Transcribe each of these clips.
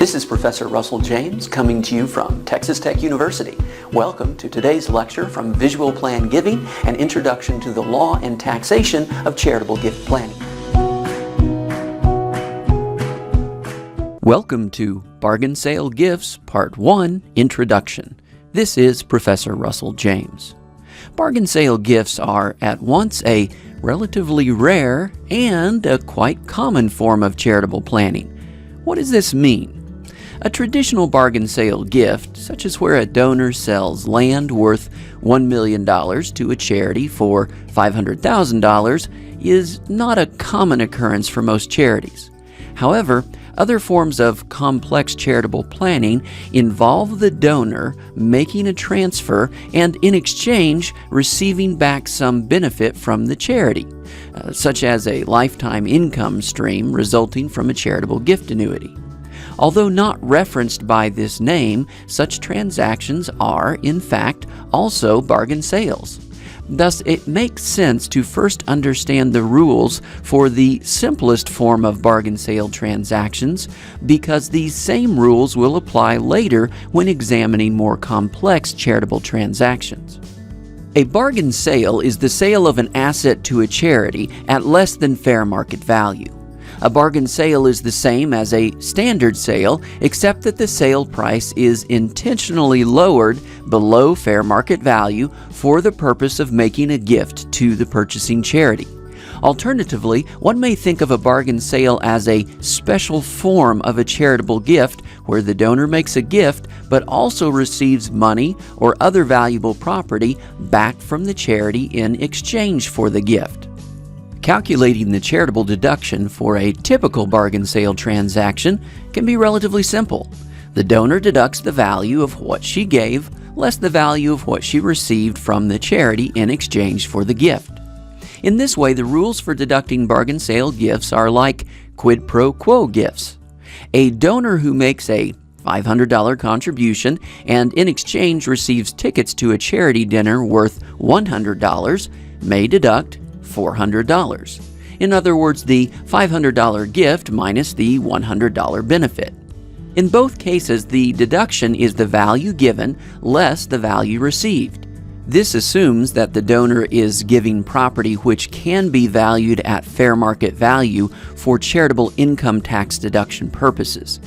This is Professor Russell James coming to you from Texas Tech University. Welcome to today's lecture from Visual Plan Giving, an introduction to the law and taxation of charitable gift planning. Welcome to Bargain Sale Gifts Part 1, Introduction. This is Professor Russell James. Bargain sale gifts are at once a relatively rare and a quite common form of charitable planning. What does this mean? A traditional bargain sale gift, such as where a donor sells land worth $1 million to a charity for $500,000, is not a common occurrence for most charities. However, other forms of complex charitable planning involve the donor making a transfer and, in exchange, receiving back some benefit from the charity, such as a lifetime income stream resulting from a charitable gift annuity. Although not referenced by this name, such transactions are, in fact, also bargain sales. Thus, it makes sense to first understand the rules for the simplest form of bargain sale transactions, because these same rules will apply later when examining more complex charitable transactions. A bargain sale is the sale of an asset to a charity at less than fair market value. A bargain sale is the same as a standard sale, except that the sale price is intentionally lowered below fair market value for the purpose of making a gift to the purchasing charity. Alternatively, one may think of a bargain sale as a special form of a charitable gift where the donor makes a gift but also receives money or other valuable property back from the charity in exchange for the gift. Calculating the charitable deduction for a typical bargain sale transaction can be relatively simple. The donor deducts the value of what she gave less the value of what she received from the charity in exchange for the gift. In this way, the rules for deducting bargain sale gifts are like quid pro quo gifts. A donor who makes a $500 contribution and in exchange receives tickets to a charity dinner worth $100 may deduct $400. In other words, the $500 gift minus the $100 benefit. In both cases, the deduction is the value given less the value received. This assumes that the donor is giving property which can be valued at fair market value for charitable income tax deduction purposes.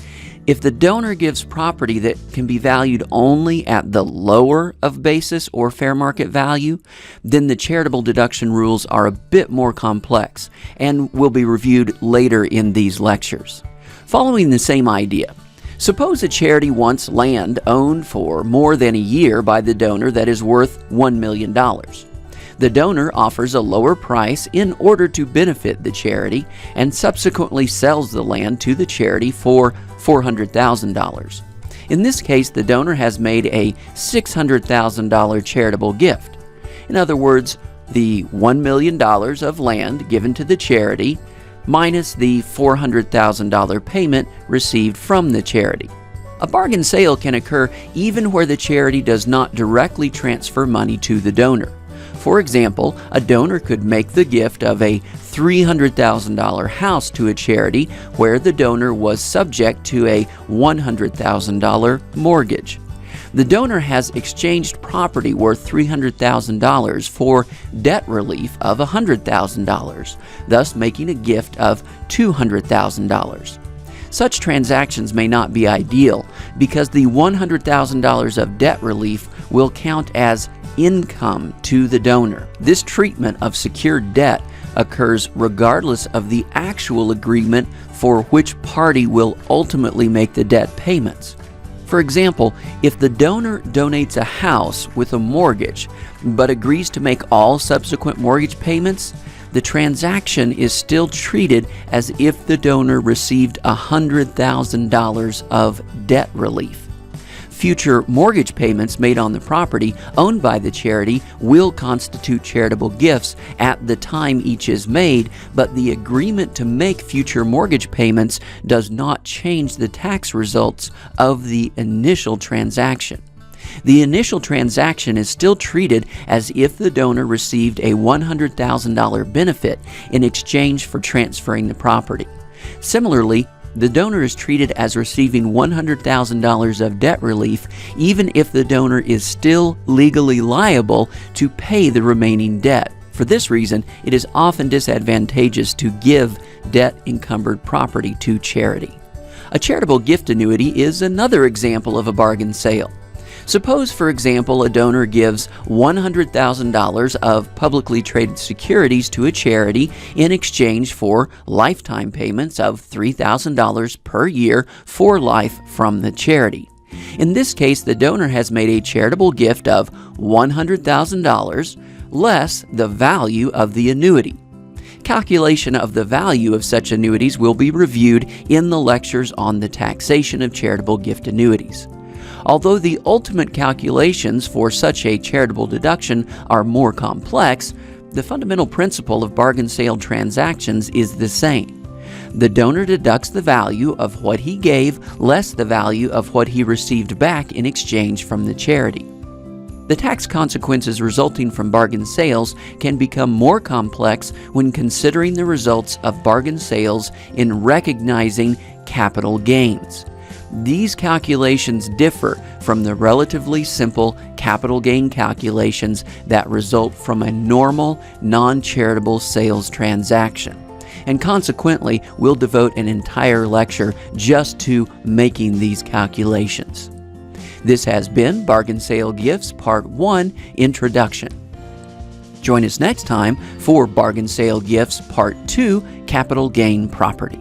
If the donor gives property that can be valued only at the lower of basis or fair market value, then the charitable deduction rules are a bit more complex and will be reviewed later in these lectures. Following the same idea, suppose a charity wants land owned for more than a year by the donor that is worth $1 million. The donor offers a lower price in order to benefit the charity and subsequently sells the land to the charity for $400,000. In this case, the donor has made a $600,000 charitable gift. In other words, the $1 million of land given to the charity minus the $400,000 payment received from the charity. A bargain sale can occur even where the charity does not directly transfer money to the donor. For example, a donor could make the gift of a $300,000 house to a charity where the donor was subject to a $100,000 mortgage. The donor has exchanged property worth $300,000 for debt relief of $100,000, thus making a gift of $200,000. Such transactions may not be ideal because the $100,000 of debt relief will count as income to the donor. This treatment of secured debt occurs regardless of the actual agreement for which party will ultimately make the debt payments. For example, if the donor donates a house with a mortgage but agrees to make all subsequent mortgage payments, the transaction is still treated as if the donor received $100,000 of debt relief. Future mortgage payments made on the property owned by the charity will constitute charitable gifts at the time each is made, but the agreement to make future mortgage payments does not change the tax results of the initial transaction. The initial transaction is still treated as if the donor received a $100,000 benefit in exchange for transferring the property. Similarly, The donor is treated as receiving $100,000 of debt relief, even if the donor is still legally liable to pay the remaining debt. For this reason, it is often disadvantageous to give debt-encumbered property to charity. A charitable gift annuity is another example of a bargain sale. Suppose, for example, a donor gives $100,000 of publicly traded securities to a charity in exchange for lifetime payments of $3,000 per year for life from the charity. In this case, the donor has made a charitable gift of $100,000 less the value of the annuity. Calculation of the value of such annuities will be reviewed in the lectures on the taxation of charitable gift annuities. Although the ultimate calculations for such a charitable deduction are more complex, the fundamental principle of bargain sale transactions is the same. The donor deducts the value of what he gave less the value of what he received back in exchange from the charity. The tax consequences resulting from bargain sales can become more complex when considering the results of bargain sales in recognizing capital gains. These calculations differ from the relatively simple capital gain calculations that result from a normal, non-charitable sales transaction. And consequently, we'll devote an entire lecture just to making these calculations. This has been Bargain Sale Gifts Part 1 Introduction. Join us next time for Bargain Sale Gifts Part 2 Capital Gain Property.